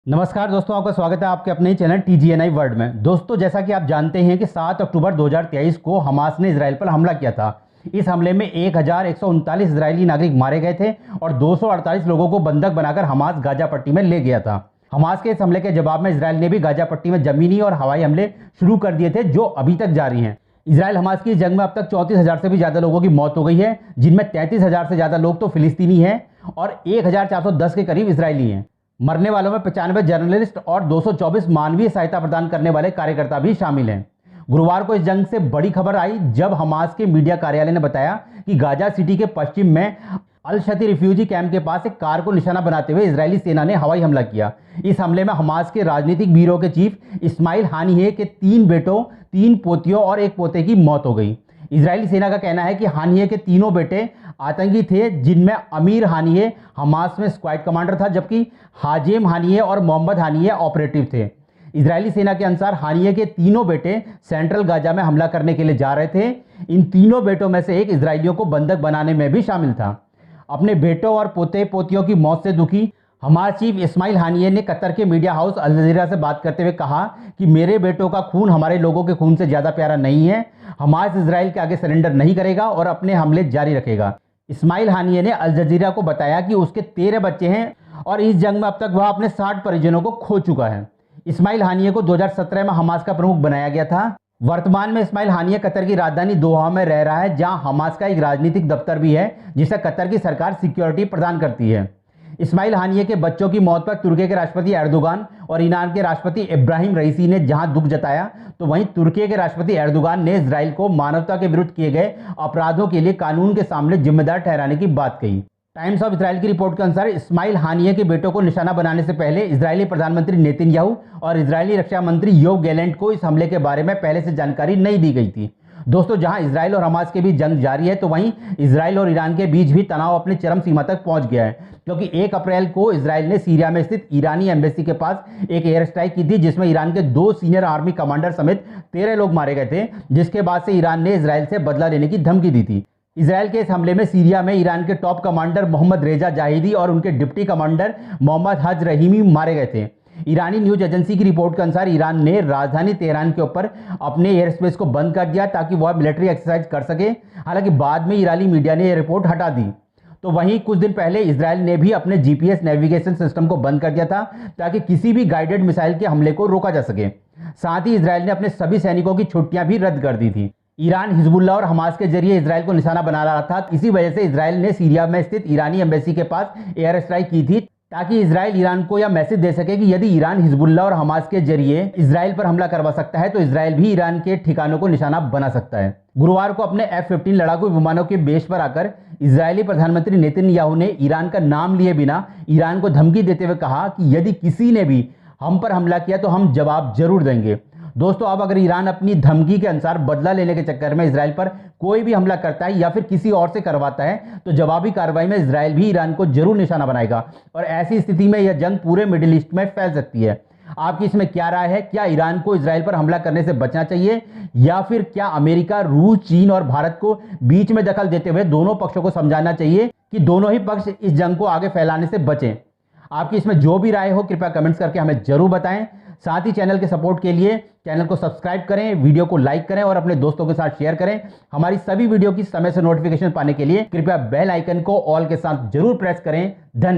नमस्कार दोस्तों, आपका स्वागत है आपके अपने चैनल TGNI वर्ल्ड में। दोस्तों, जैसा कि आप जानते हैं कि 7 अक्टूबर 2023 को हमास ने इजराइल पर हमला किया था। इस हमले में 1139 इजरायली नागरिक मारे गए थे और 248 लोगों को बंधक बनाकर हमास गाजा पट्टी में ले गया था। हमास के इस हमले के जवाब में इजराइल ने भी गाजा पट्टी में जमीनी और हवाई हमले शुरू कर दिए थे, जो अभी तक जारी हैं। इजराइल हमास की जंग में अब तक 34,000 से भी ज़्यादा लोगों की मौत हो गई है, जिनमें 33,000 से ज़्यादा लोग तो फिलिस्तीनी हैं और 1,410 के करीब इजरायली हैं। मरने वालों में 95 जर्नलिस्ट और 224 मानवीय सहायता प्रदान करने वाले कार्यकर्ता भी शामिल हैं। गुरुवार को इस जंग से बड़ी खबर आई जब हमास के मीडिया कार्यालय ने बताया कि गाजा सिटी के पश्चिम में अल शती रिफ्यूजी कैंप के पास एक कार को निशाना बनाते हुए इजरायली सेना ने हवाई हमला किया। इस हमले में हमास के राजनीतिक ब्यूरो के चीफ इस्माइल हानिये के 3 बेटों, 3 पोतियों और 1 पोते की मौत हो गई। इजरायली सेना का कहना है कि हानिये के तीनों बेटे आतंकी थे, जिनमें अमीर हानिये हमास में स्क्वाड कमांडर था, जबकि हाजेम हानिये और मोहम्मद हानिये ऑपरेटिव थे। इजरायली सेना के अनुसार हानिये के तीनों बेटे सेंट्रल गाजा में हमला करने के लिए जा रहे थे। इन तीनों बेटों में से एक इजरायलियों को बंधक बनाने में भी शामिल था। अपने बेटों और पोते पोतियों की मौत से दुखी हमास चीफ इस्माइल हानिये ने कतर के मीडिया हाउस अल जजीरा से बात करते हुए कहा कि मेरे बेटों का खून हमारे लोगों के खून से ज़्यादा प्यारा नहीं है। हमास इजराइल के आगे सरेंडर नहीं करेगा और अपने हमले जारी रखेगा। इस्माइल हानिये ने अल जजीरा को बताया कि उसके 13 बच्चे हैं और इस जंग में अब तक वह अपने 60 परिजनों को खो चुका है। इस्माइल हानिये को 2017 में हमास का प्रमुख बनाया गया था। वर्तमान में इस्माइल हानिये कतर की राजधानी दोहा में रह रहा है, जहां हमास का एक राजनीतिक दफ्तर भी है, जिसे कतर की सरकार सिक्योरिटी प्रदान करती है। इस्माइल हानिये के बच्चों की मौत पर तुर्की के राष्ट्रपति एर्दोगान और ईरान के राष्ट्रपति इब्राहिम रईसी ने जहां दुख जताया, तो वहीं तुर्की के राष्ट्रपति एर्दोगान ने इजराइल को मानवता के विरुद्ध किए गए अपराधों के लिए कानून के सामने जिम्मेदार ठहराने की बात कही। टाइम्स ऑफ इजराइल की रिपोर्ट के अनुसार इस्माइल हानिये के बेटों को निशाना बनाने से पहले इजरायली प्रधानमंत्री नेतन्याहू और इजरायली रक्षा मंत्री योव गैलेंट को इस हमले के बारे में पहले से जानकारी नहीं दी गई थी। दोस्तों, जहां इजराइल और हमास के बीच जंग जारी है, तो वहीं इजराइल और ईरान के बीच भी तनाव अपनी चरम सीमा तक पहुंच गया है, क्योंकि 1 अप्रैल को इजराइल ने सीरिया में स्थित ईरानी एम्बेसी के पास एक एयर स्ट्राइक की थी, जिसमें ईरान के 2 सीनियर आर्मी कमांडर समेत 13 लोग मारे गए थे, जिसके बाद से ईरान ने इजराइल से बदला लेने की धमकी दी थी। इजराइल के इस हमले में सीरिया में ईरान के टॉप कमांडर मोहम्मद रेजा जाहिदी और उनके डिप्टी कमांडर मोहम्मद हज रहीमी मारे गए थे। ईरानी न्यूज एजेंसी की रिपोर्ट के अनुसार ईरान ने राजधानी तेहरान के ऊपर अपने एयर स्पेस को बंद कर दिया ताकि वह मिलिट्री एक्सरसाइज कर सके। हालांकि बाद में ईरानी मीडिया ने यह रिपोर्ट हटा दी। तो वहीं कुछ दिन पहले इजराइल ने भी अपने GPS नेविगेशन सिस्टम को बंद कर दिया था, ताकि किसी भी गाइडेड मिसाइल के हमले को रोका जा सके। साथ ही इजराइल ने अपने सभी सैनिकों की छुट्टियां भी रद्द कर दी थी। ईरान हिजबुल्लाह और हमास के जरिए इजराइल को निशाना बना रहा था। इसी वजह से इजराइल ने सीरिया में स्थित ईरानी एम्बेसी के पास एयर स्ट्राइक की थी, ताकि इजराइल ईरान को यह मैसेज दे सके कि यदि ईरान हिजबुल्लाह और हमास के जरिए इजराइल पर हमला करवा सकता है, तो इजराइल भी ईरान के ठिकानों को निशाना बना सकता है। गुरुवार को अपने F-15 लड़ाकू विमानों के बेस पर आकर इजरायली प्रधानमंत्री नेतन्याहू ने ईरान का नाम लिए बिना ईरान को धमकी देते हुए कहा कि यदि किसी ने भी हम पर हमला किया तो हम जवाब जरूर देंगे। दोस्तों, अब अगर ईरान अपनी धमकी के अनुसार बदला लेने के चक्कर में इजराइल पर कोई भी हमला करता है या फिर किसी और से करवाता है, तो जवाबी कार्रवाई में इजराइल भी ईरान को जरूर निशाना बनाएगा और ऐसी स्थिति में यह जंग पूरे मिडिल ईस्ट में फैल सकती है। आपकी इसमें क्या राय है? क्या ईरान को इजराइल पर हमला करने से बचना चाहिए, या फिर क्या अमेरिका, रूस, चीन और भारत को बीच में दखल देते हुए दोनों पक्षों को समझाना चाहिए कि दोनों ही पक्ष इस जंग को आगे फैलाने से बचें? आपकी इसमें जो भी राय हो, कृपया कमेंट्स करके हमें जरूर बताएं। साथ ही चैनल के सपोर्ट के लिए चैनल को सब्सक्राइब करें, वीडियो को लाइक करें और अपने दोस्तों के साथ शेयर करें। हमारी सभी वीडियो की समय से नोटिफिकेशन पाने के लिए कृपया बेल आइकन को ऑल के साथ जरूर प्रेस करें। धन्यवाद।